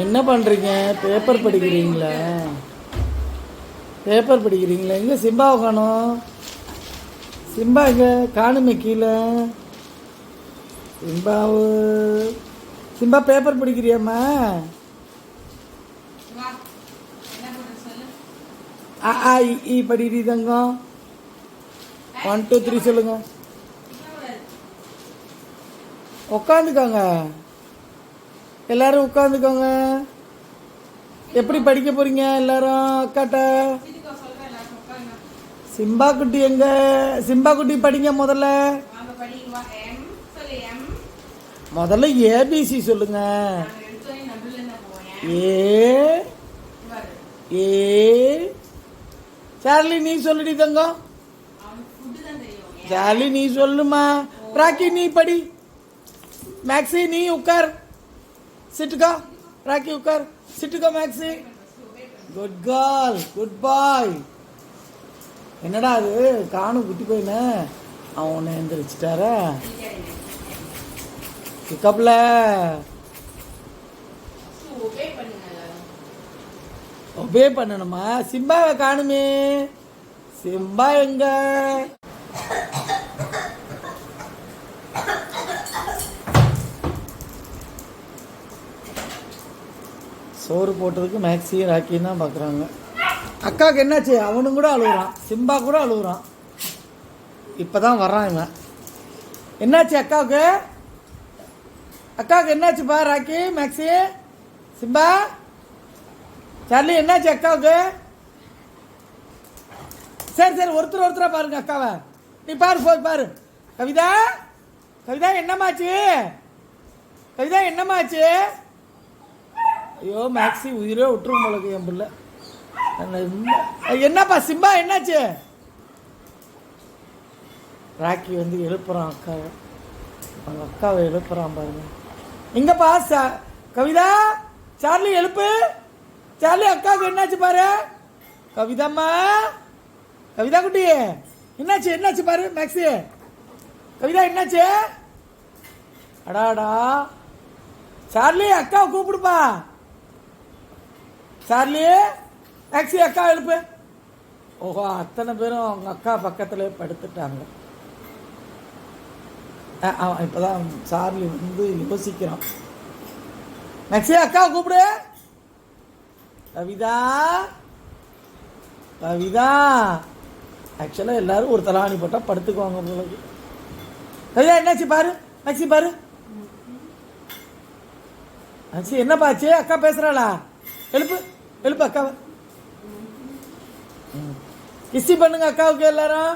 என்ன பண்ணுறீங்க? பேப்பர் படிக்கிறீங்களா? பேப்பர் படிக்கிறீங்களா? எங்கே சிம்பாவை காணும்? சிம்பா எங்கே காணுமே? கீழே சிம்பாவு. Simba paper படிக்கிறியாம்மா? படிக்கிறீ தங்கம். 1 2 3 சொல்லுங்க. உட்காந்துக்கோங்க, எல்லாரும் உட்காந்துக்கோங்க. எப்படி படிக்க போறீங்க எல்லாரும்? அக்காட்ட சிம்பா குட்டி எங்க? சிம்பா குட்டி படிங்க முதல்ல. முதல்ல ஏபிசி சொல்லுங்க. ஏ ஏ. சார்லி நீ சொல்லுடி தங்கம். சார்லி நீ சொல்லுமா. ராக்கி நீ படி. मैक्सी नी उकर सिट का. राखी उकर सिट का. Maxi good girl good boy. என்னடா அது காணும் குட்டி போயின? அவனை எந்திரிச்சிட்டாரா? பிக்கப்ல ஒபே பண்ணணுமா? சிம்பாவை காணுமே. சிம்பா எங்க? சோறு போட்டதுக்கு மேக்ஸியும் ராக்கியும் தான் பார்க்குறாங்க. அக்காவுக்கு என்னாச்சு? அவனும் கூட அழுகுறான், சிம்பா கூட அழுகுறான். இப்போ தான் வர்றான் இவன். என்னாச்சு அக்காவுக்கு? அக்காவுக்கு என்னாச்சுப்பா? ராக்கி, மேக்ஸி, சிம்பா, சார்லி என்னாச்சு அக்காவுக்கு? சரி சரி, ஒருத்தராக பாருங்க அக்காவை. நீ பாரு, போய் பாரு. கவிதா, கவிதா என்னமாச்சு? கவிதா என்னமாச்சு? ஐயோ மேக்ஸி உயிரே விட்டுரும் போலக்கு என் பிள்ளை. என்னப்பா சிம்பா என்னாச்சு? ராக்கி வந்து எழுப்புறான் அக்காவை. அவங்க அக்காவை எழுப்புறான் பாருங்க. எங்கப்பா கவிதா? சார்லி எழுப்பு. சார்லி அக்காவுக்கு என்னாச்சு பாரு. கவிதாம்மா, கவிதா குட்டி என்னாச்சு? என்னாச்சு பாரு மேக்ஸி. கவிதா என்னாச்சு? அடாடா. சார்லி அக்காவை கூப்பிடுப்பா. சார்லி, மேக்ஸி அக்கா எழுப்பு. ஓஹோ, அத்தனை பேரும் அவங்க அக்கா பக்கத்துல படுத்துட்டாங்க. இப்போதான் சார்லி வந்து யோசிக்கிறான். மேக்ஸி அக்காவை கூப்பிடு. கவிதா, கவிதா. ஆக்சுவலாக எல்லாரும் ஒரு தலாணி போட்டால் படுத்துக்குவாங்க உங்களுக்கு. கவிதா என்னாச்சு பாரு. மேக்ஸி பாரு. மேக்ஸி என்னப்பாச்சு? அக்கா பேசுறாளா? எழுப்பு எழுப்பு அக்காவை. கிஸ்ஸி பண்ணுங்க அக்காவுக்கு எல்லாரும்.